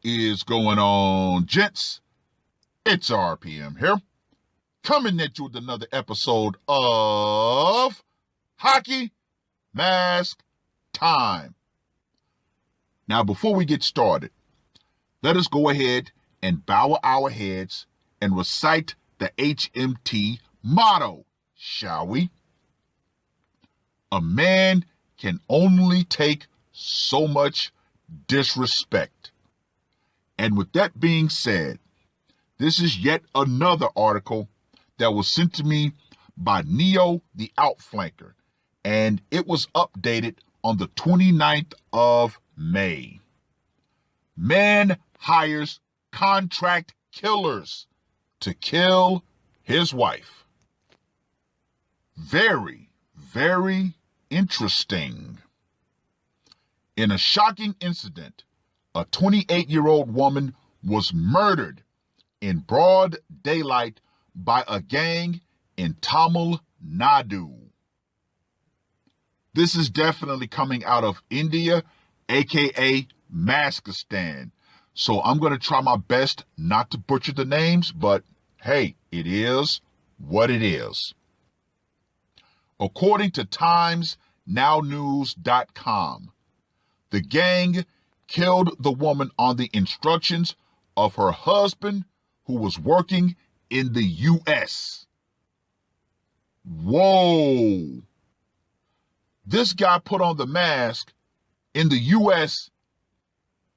Is going on, gents? It's RPM here, coming at you with another episode of Hockey Mask Time. Now, before we get started, let us go ahead and bow our heads and recite the HMT motto, shall we? A man can only take so much disrespect. And with that being said, this is yet another article that was sent to me by Neo the Outflanker, and it was updated on the 29th of May. Man hires contract killers to kill his wife. Very, very interesting. In a shocking incident, a 28-year-old woman was murdered in broad daylight by a gang in Tamil Nadu. This is definitely coming out of India, aka Maskistan. So I'm going to try my best not to butcher the names, but hey, it is what it is. According to TimesNowNews.com, the gang killed the woman on the instructions of her husband who was working in the U.S. Whoa. This guy put on the mask in the U.S.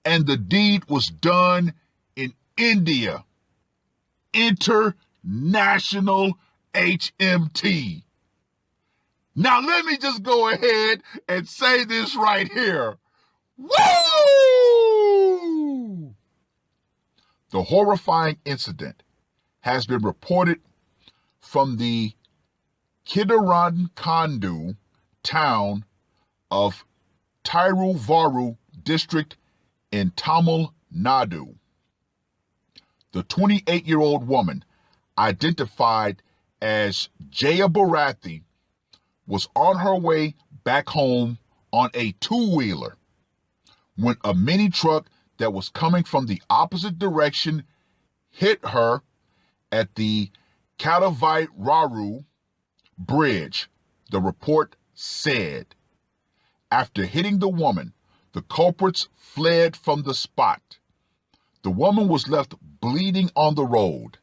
and the deed was done in India. International HMT. Now let me just go ahead and say this right here. Woo! The horrifying incident has been reported from the Kidarankandu town of Tiruvaru district in Tamil Nadu. The 28-year-old woman, identified as Jaya Bharathi, was on her way back home on a two-wheeler when a mini truck that was coming from the opposite direction hit her at the Kadavairaru bridge, the report said. After hitting the woman, the culprits fled from the spot. The woman was left bleeding on the road.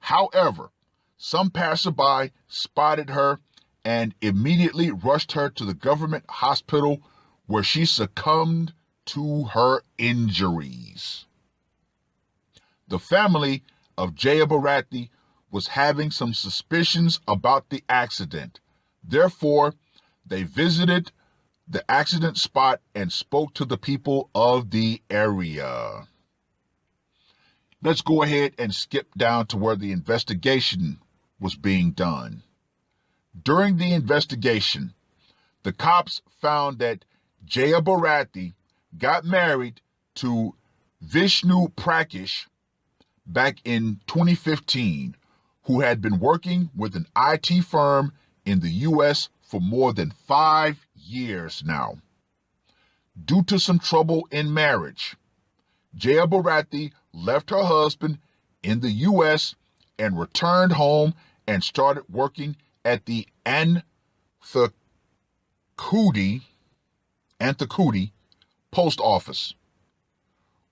However, some passerby spotted her and immediately rushed her to the government hospital where she succumbed to her injuries. The family of Jaya Bharathi was having some suspicions about the accident. Therefore, they visited the accident spot and spoke to the people of the area. Let's go ahead and skip down to where the investigation was being done. During the investigation, the cops found that Jaya Bharathi got married to Vishnu Prakash back in 2015, who had been working with an IT firm in the U.S. for more than 5 years now. Due to some trouble in marriage, Jaya Bharathi left her husband in the U.S. and returned home and started working at the Anthakudi post office.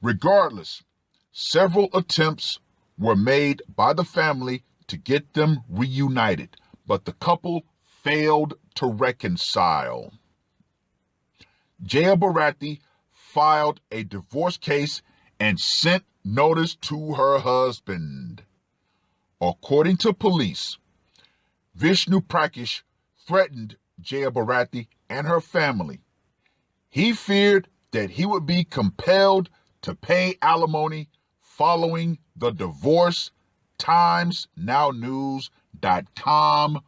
Regardless, several attempts were made by the family to get them reunited, but the couple failed to reconcile. Jaya Bharathi filed a divorce case and sent notice to her husband. According to police, Vishnu Prakash threatened Jaya Bharathi and her family. He feared that he would be compelled to pay alimony following the divorce, TimesNowNews.com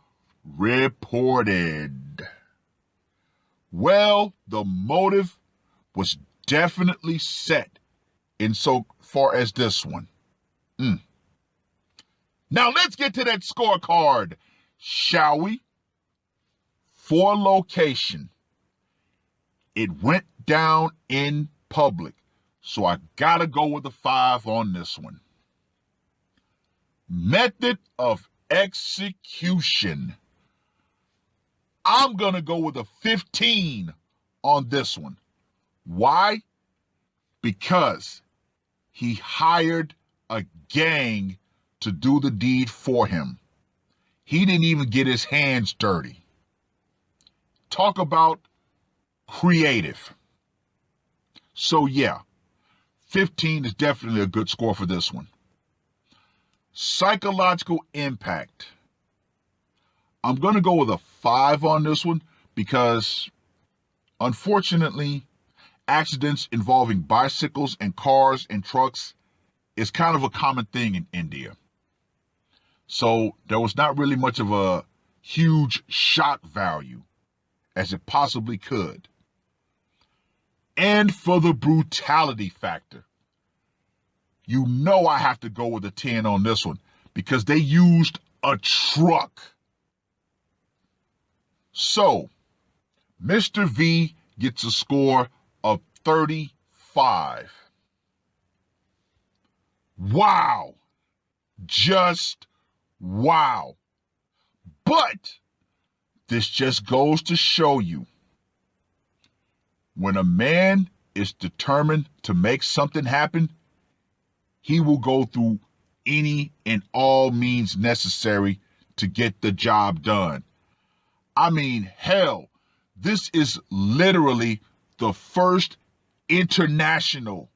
reported. Well, the motive was definitely set in so far as this one. Now let's get to that scorecard, shall we? For location, it went down in public. So I gotta go with a 5 on this one. Method of execution. I'm gonna go with a 15 on this one. Why? Because he hired a gang to do the deed for him. He didn't even get his hands dirty. Talk about creative. So yeah, 15 is definitely a good score for this one. Psychological impact. I'm going to go with a 5 on this one because, unfortunately, accidents involving bicycles and cars and trucks is kind of a common thing in India. So there was not really much of a huge shock value as it possibly could. And for the brutality factor, you know I have to go with a 10 on this one because they used a truck. So, Mr. V gets a score of 35. Wow. Just wow. But this just goes to show you, when a man is determined to make something happen, he will go through any and all means necessary to get the job done. I mean, hell, this is literally the first international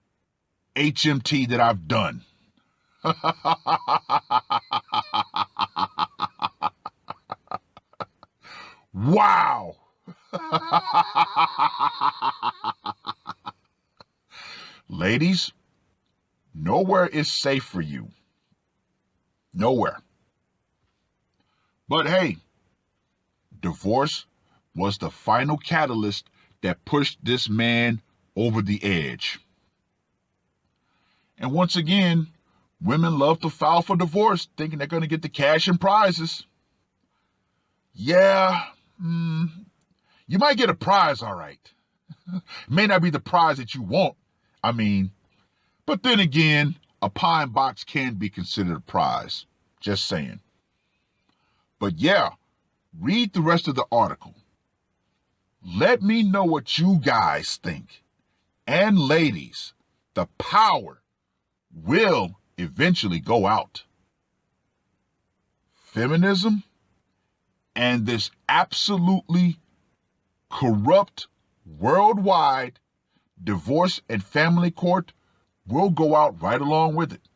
HMT that I've done. Wow. Ladies, nowhere is safe for you. Nowhere. But hey, divorce was the final catalyst that pushed this man over the edge. And once again, women love to file for divorce thinking they're going to get the cash and prizes. Yeah, you might get a prize, all right. It may not be the prize that you want. But then again, a pine box can be considered a prize. Just saying. But yeah, read the rest of the article. Let me know what you guys think. And ladies, the power will eventually go out. Feminism and this absolutely corrupt worldwide divorce and family court will go out right along with it.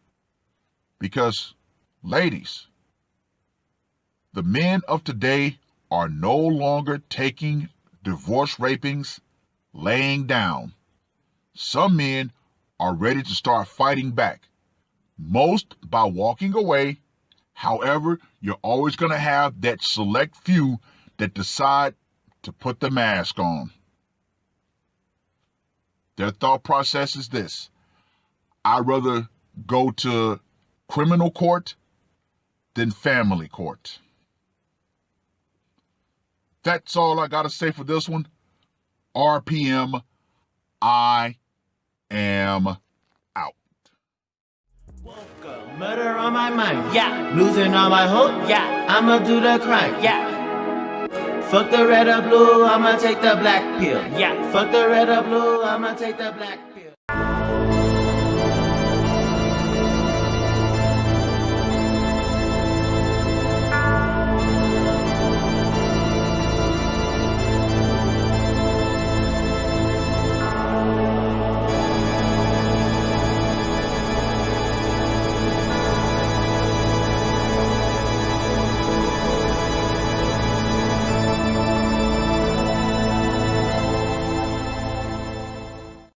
Because, ladies, the men of today are no longer taking divorce rapings laying down. Some men are ready to start fighting back, most by walking away. However, you're always going to have that select few that decide to put the mask on. Their thought process is this: I'd rather go to criminal court than family court. That's all I got to say for this one. RPM, I am out. Murder on my mind, yeah. Losing all my hope, yeah. I'ma do the crime, yeah. Fuck the red or blue, I'ma take the black pill, yeah. Fuck the red or blue, I'ma take the black pill.